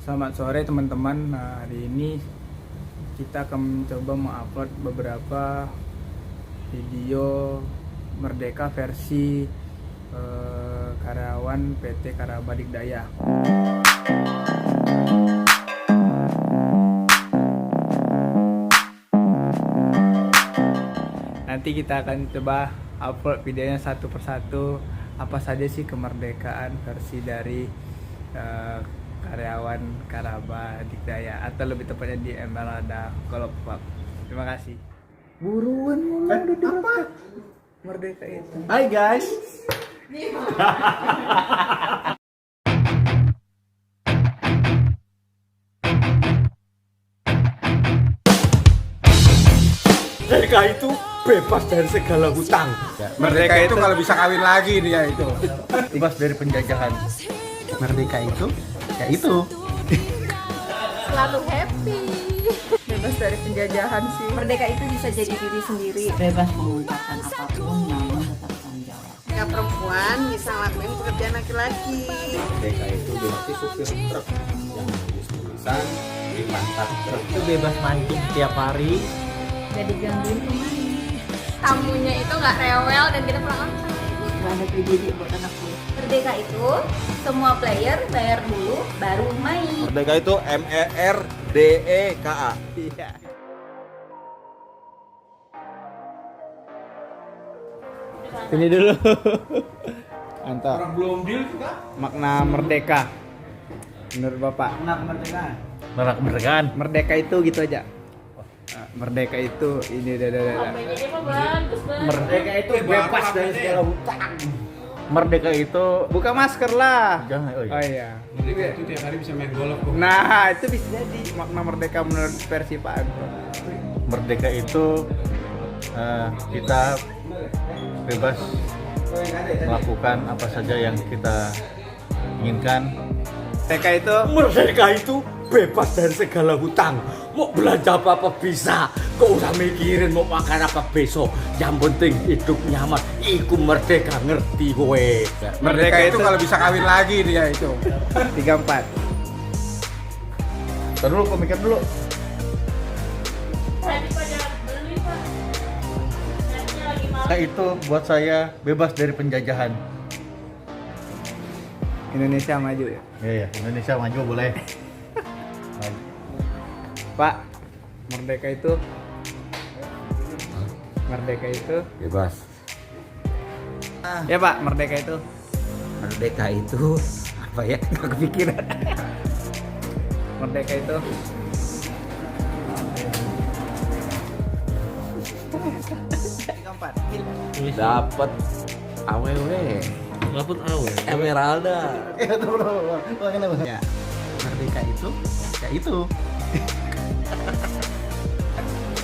Selamat sore teman-teman. Nah, hari ini kita akan mencoba mengupload beberapa video Merdeka versi karyawan PT Karaba Dikdaya. Nanti kita akan coba upload videonya satu persatu. Apa saja sih kemerdekaan versi dari karyawan Karaba Dikdaya, atau lebih tepatnya di Emeralda Kolokpak. Terima kasih. Buruan udah direkam. Merdeka itu. Hai guys. Merdeka itu bebas dari segala hutang. Merdeka itu kalau bisa kawin lagi dia itu. bebas dari penjajahan. Merdeka itu ya itu. Selalu happy, bebas dari penjajahan sih. Merdeka itu bisa jadi diri sendiri, bebas mengungkapkan apapun namun tetap tanggung jawab. Ya perempuan bisa ngelakuin pekerjaan laki-laki. Merdeka itu berarti supir truk yang nulis tulisan di pantat truk. Itu bebas mancing setiap hari. jadi gangguin pemain. Tamunya itu nggak rewel dan kita pulang on time. Gak ada PJJ buat anak gue. Merdeka itu semua player bayar dulu baru main. Merdeka itu MERDEKA. Iya. Ini dulu. Mantap. Belum deal juga. Makna merdeka menurut Bapak. Kemerdekaan. Merdeka itu gitu aja. Merdeka itu ini Merdeka itu bebas dari segala hutang. Merdeka itu buka masker lah. jangan. Oh Oh iya. iya. Merdeka itu tiap hari bisa main golf. Nah, itu bisa jadi makna merdeka menurut versi Pak Anton. Merdeka itu kita bebas melakukan apa saja yang kita inginkan. Merdeka itu bebas dari segala hutang. Mau belanja apa bisa. Kok usah mikirin mau makan apa besok. Yang penting hidup nyaman. Iku merdeka, ngerti kowe. Merdeka itu kalau bisa kawin lagi dia itu. 34. Ntar dulu, kok mikir dulu. Merdeka itu buat saya bebas dari penjajahan. Indonesia maju ya. Iya, Indonesia maju boleh. Pak, merdeka itu Bebas. ya Pak, merdeka itu Merdeka itu apa ya? Nggak kepikiran. merdeka itu Dapat awewe. Walaupun awe. Emeralda. ya Merdeka itu ya itu.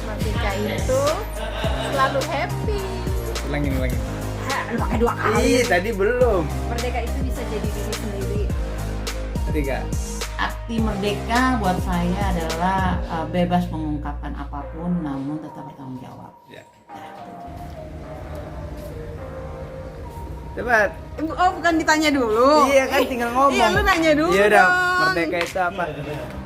Merdeka itu selalu happy. ulangin Lu pakai 2 kali. Ih, tadi belum. Merdeka itu bisa jadi diri sendiri. 3. Arti merdeka buat saya adalah bebas mengungkapkan apapun namun tetap bertanggung jawab. Ya. Cepat. Oh bukan ditanya dulu. Iya kan, tinggal ngomong. Iya lu nanya dulu. Iya dong. dong. Merdeka itu apa?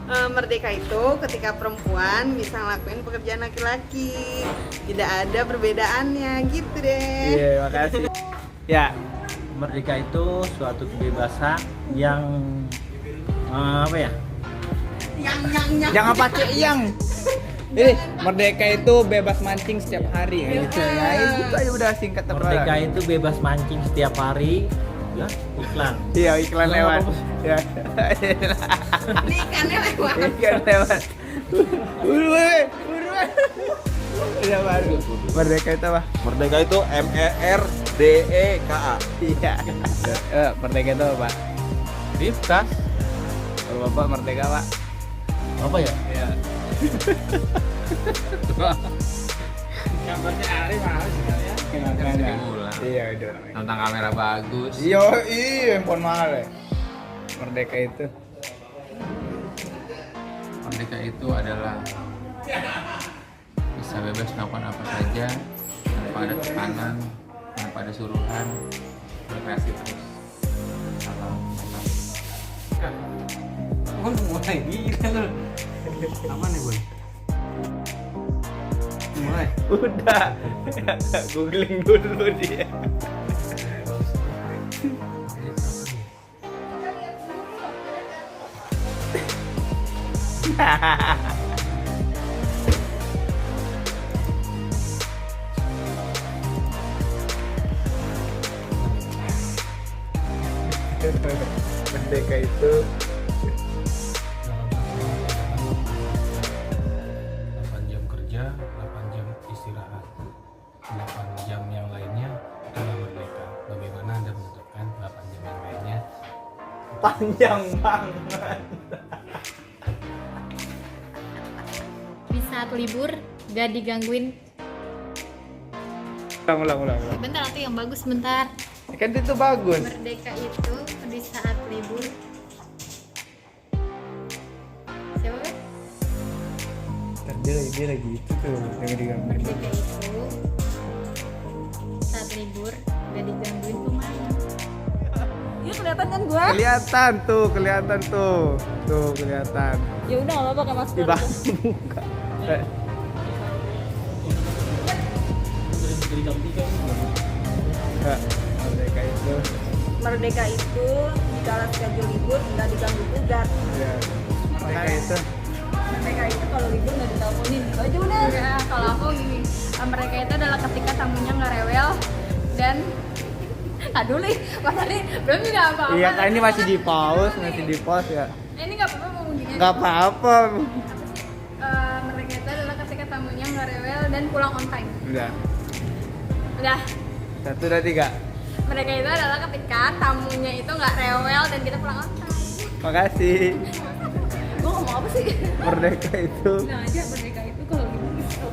Merdeka itu ketika perempuan bisa ngelakuin pekerjaan laki-laki. Tidak ada perbedaannya gitu deh. Iya, makasih. Ya, Merdeka itu suatu kebebasan yang apa ya? Yang jangan pakai yang. Ini merdeka itu bebas mancing setiap hari ya gitu ya. Itu aja udah singkat Merdeka terus. itu bebas mancing setiap hari. Ya, iklan. Iya, iklan lewat. Ya. Ini ikannya lewat. Iklan lewat. Buruan. Iya, baru. Merdeka itu apa? Merdeka itu MERDEKA. Iya. Merdeka itu apa? Bebas. Kalau Bapak merdeka, Pak. Apa ya? Iya. Gambarnya Ari mahal sekali ya. Iya, udah. Tentang kamera bagus. Iya, handphone mahal ya. Merdeka itu Merdeka itu adalah bisa bebas melakukan apa saja tanpa ada tekanan, tanpa ada suruhan, berkreasi terus. Salam. Oh, mulai gila lu. Aman ya, Boy? Mulai. Udah. Googling dulu dia. Merdeka itu 8 jam kerja, 8 jam istirahat. 8 jam yang lainnya itulah merdeka. Bagaimana Anda menentukan 8 jam yang lainnya? panjang banget. Di saat libur gak digangguin. Ulang. Bentar atau yang bagus bentar. Kan itu bagus. Merdeka itu di saat libur. Siapa kan? Ntar dia lagi itu tuh yang digangguin. Merdeka itu saat libur gak digangguin pemain. Iya kelihatan kan gua? Kelihatan tuh. Tuh kelihatan. Ya udah nggak apa pakai masker. Di muka. Enggak, merdeka itu. Merdeka itu di kala schedule libur nggak diganggu gugat. Ya. Merdeka itu. Merdeka itu kalau libur nggak diteleponin. Aja udah. Ya, kalau aku gini, mereka itu adalah ketika tamunya nggak rewel dan aduh nih, Mas Adi belum juga apa-apa. Iya kan ini masih di pause ya. Ini nggak apa-apa mau gini. Enggak apa-apa. Mereka itu adalah ketika tamunya nggak rewel dan pulang on time. Udah. 1, 2, 3. Mereka itu adalah ketika tamunya itu nggak rewel dan kita pulang on time. Makasih. Gue ngomong apa sih? Merdeka itu. Nah aja merdeka itu kalau libur bisa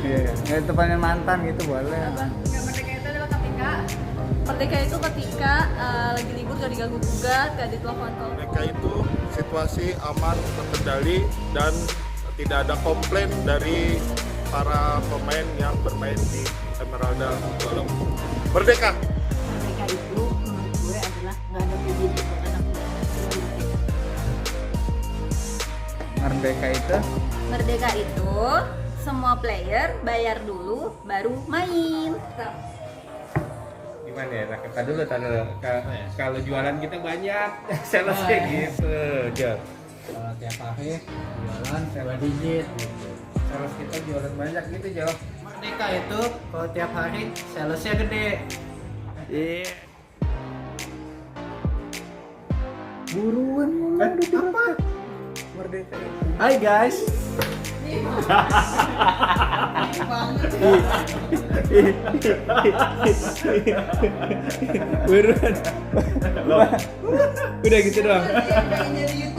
Iya. Nggak tepanin mantan gitu boleh. Nggak, merdeka itu adalah ketika lagi libur gak diganggu gugat, gak ditelepon. Mereka itu situasi aman, terkendali, dan tidak ada komplain dari para pemain yang bermain di Emeralda Kuala Lumpur. Merdeka! Merdeka itu menurut gue adalah nggak ada PJJ buat anak muda. Merdeka itu. Merdeka itu semua player bayar dulu baru main. Gimana ya? Nah, dulu. Kalau jualan kita banyak, salesnya gitu, Jok. Kalau tiap hari jualan 2 digit gitu. Sales kita jualan banyak gitu, Jok. Merdeka itu kalau tiap hari salesnya gede. Iya. Buruan apa? Merdeka itu. Hai guys. Buruan. Udah gitu doang.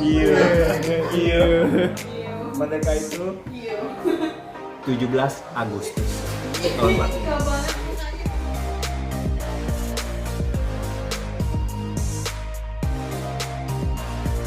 Iya. Merdeka itu 17 Agustus. Hormat.